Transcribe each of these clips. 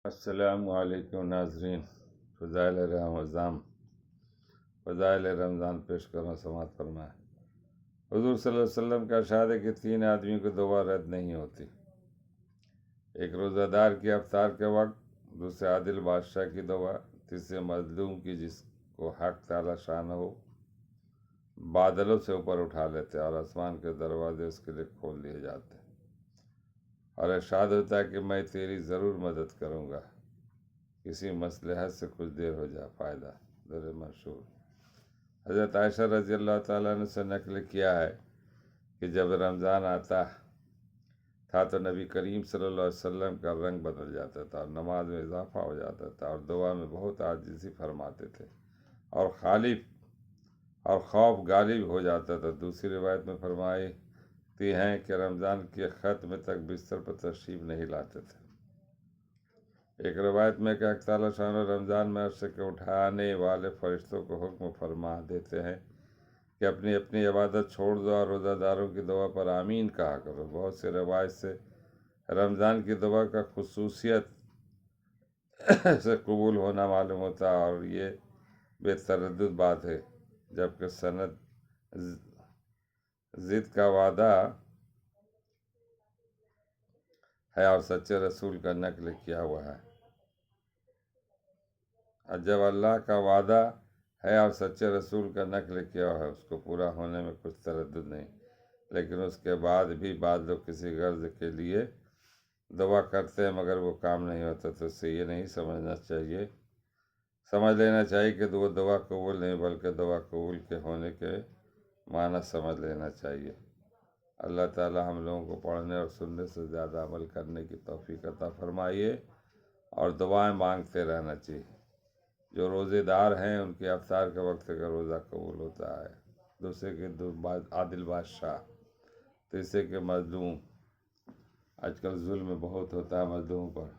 السلام علیکم ناظرین، فضائل رمضان پیش کرنا سماعت فرمائے۔ حضور صلی اللہ علیہ وسلم کا ارشاد ہے کہ 3 آدمیوں کی دعا رد نہیں ہوتی: ایک روزہ دار کی افطار کے وقت، دوسرے عادل بادشاہ کی دعا، تیسرے مظلوم کی جس کو حق تعالی شان ہو بادلوں سے اوپر اٹھا لیتے اور آسمان کے دروازے اس کے لیے کھول دیے جاتے اور ارشاد ہوتا ہے کہ میں تیری ضرور مدد کروں گا، کسی مصلحت سے کچھ دیر ہو جائے فائدہ۔ در منشور حضرت عائشہ رضی اللہ تعالیٰ عنہ سے نقل کیا ہے کہ جب رمضان آتا تھا تو نبی کریم صلی اللہ علیہ وسلم کا رنگ بدل جاتا تھا اور نماز میں اضافہ ہو جاتا تھا اور دعا میں بہت عاجزی فرماتے تھے اور خوف غالب ہو جاتا تھا۔ دوسری روایت میں فرماتی ہیں کہ رمضان کے ختم تک بستر پر تشریف نہیں لاتے تھے۔ ایک روایت میں کہ حق تعالی شان رمضان میں عرصے کے اٹھانے والے فرشتوں کو حکم فرما دیتے ہیں کہ اپنی اپنی عبادت چھوڑ دو اور روزہ داروں کی دعا پر آمین کہا کرو۔ بہت سے روایت سے رمضان کی دعا کا خصوصیت سے قبول ہونا معلوم ہوتا ہے اور یہ بے تردد بات ہے، جبکہ سند ضد کا وعدہ ہے اور سچے رسول کا نقل کیا ہوا ہے۔ جب اللہ کا وعدہ ہے اور سچے رسول کا نقل کیا ہوا ہے، اس کو پورا ہونے میں کچھ تردد نہیں، لیکن اس کے بعد بھی بعض لوگ کسی غرض کے لیے دعا کرتے ہیں مگر وہ کام نہیں ہوتا، تو اس سے یہ نہیں سمجھ لینا چاہیے کہ وہ دعا قبول نہیں بلکہ دعا قبول کے ہونے کے معنی سمجھ لینا چاہیے۔ اللہ تعالی ہم لوگوں کو پڑھنے اور سننے سے زیادہ عمل کرنے کی توفیق عطا فرمائیے اور دعائیں مانگتے رہنا چاہیے۔ جو روزے دار ہیں ان کے افطار کے وقت کا روزہ قبول ہوتا ہے، دوسرے کے عادل بادشاہ، تیسرے کے مظلوم۔ آج کل ظلم بہت ہوتا ہے مظلوموں پر،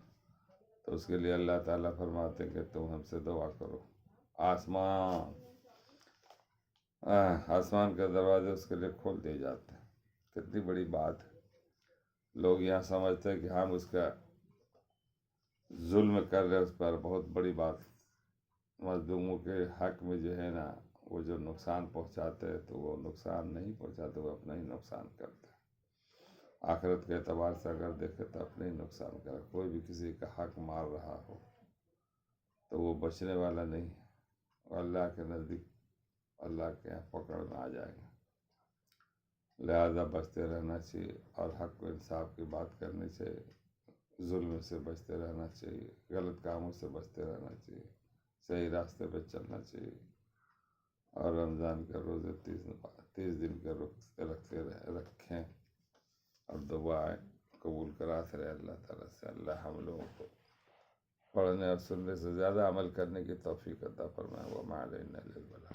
تو اس کے لیے اللہ تعالیٰ فرماتے ہیں کہ تم ہم سے دعا کرو، آسمان کے دروازے اس کے لیے کھول دیے جاتے ہیں۔ کتنی بڑی بات ہے۔ لوگ یہاں سمجھتے ہیں کہ ہم اس کا ظلم کر رہے، اس پر بہت بڑی بات۔ مظلوموں کے حق میں جو ہے نا، وہ جو نقصان پہنچاتے ہیں تو وہ نقصان نہیں پہنچاتے، وہ اپنا ہی نقصان کرتے ہیں۔ آخرت کے اعتبار سے اگر دیکھے تو اپنے ہی نقصان کرے۔ کوئی بھی کسی کا حق مار رہا ہو تو وہ بچنے والا نہیں ہے، وہ اللہ کے نزدیک، اللہ کے یہاں پکڑ میں آ جائے گا۔ لہذا بچتے رہنا چاہیے اور حق و انصاف کی بات کرنی چاہیے، ظلم سے بچتے رہنا چاہیے، غلط کاموں سے بچتے رہنا چاہیے، صحیح راستے پہ چلنا چاہیے اور رمضان کے روزے 30 دن کے رکھیں اور دعائیں قبول کراتے رہے اللہ تعالیٰ سے۔ اللہ ہم لوگوں کو پڑھنے اور سننے سے زیادہ عمل کرنے کی توفیق عطا فرمائے۔ وما علینا الا البلاغ۔